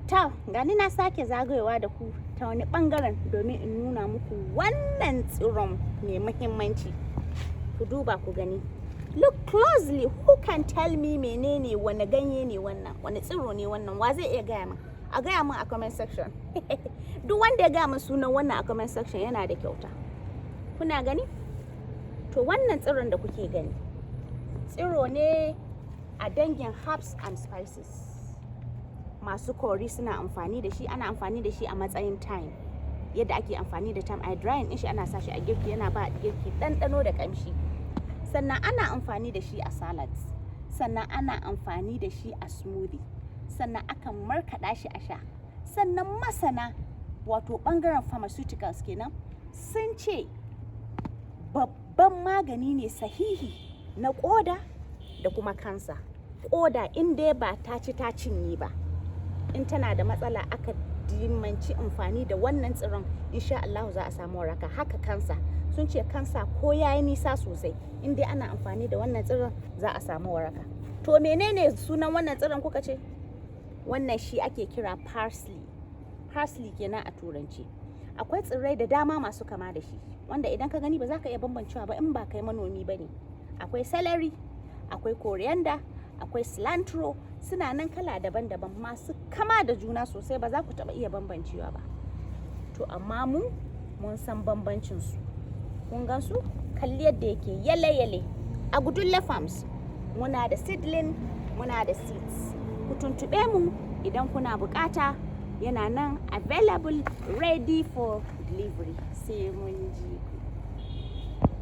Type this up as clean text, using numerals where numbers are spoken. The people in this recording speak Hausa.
ta gani na sake zagayowa da ku ta wani bangaren domin in nuna muku wannan tsiron mai muhimmanci. Ku duba ku gani, look closely, who can tell me menene, wani ganye ne wannan, wani tsiro ne wannan, wa zai iya gaya min? A gaya min a comment section. Duk wanda ya gaya min sunan wannan a comment section yana da kyauta. Kuna gani? To wannan tsiron da kuke gani tsiro ne a dangin herbs and spices. Masu kori suna amfani da shi, ana amfani da shi a matsayin thyme. Yadda ake amfani da thyme a drying din shi, ana sa shi a girki, yana ba girki ɗanɗano da ƙamshi. Sannan ana amfani da shi a salads, sannan ana amfani da shi a smoothie, sannan akan markaɗa shi a sha. Sannan masana wato ɓangaren pharmaceuticals kenan sun ce babban magani ne sahihi na ƙoda da kuma kansa. Ƙoda in dai ba ta ci ta cinye ba, in tana da matsala aka dimanci amfani da wannan tsiron, insha Allah za a samu waraka. Haka kansa sun ce kansa ko yayi nisa sosai, in dai ana amfani da wannan tsiron za a samu waraka. To menene sunan wannan tsiron kuka ce? Wannan shi ake kira parsley. Parsley kenan a turanci. Akwai tsirrai da dama masu kama da shi, wanda idan ka gani ba za ka iya bambancewa ba in ba kai manomi ba ne. Akwai celery, akwai coriander, akwai cilantro, suna nan kala daban-daban masu kama da juna sosai, ba za ku taɓa iya bambancewa ba. To amma mun san bambancinsu. Kun gan su? Kalli yadda yake yale-yale. A Gudulle Farms muna da seedling, muna da seeds. Ku tuntuɓe mu idan kuna bukata, yana nan available, ready for delivery. Sai mun ji ku.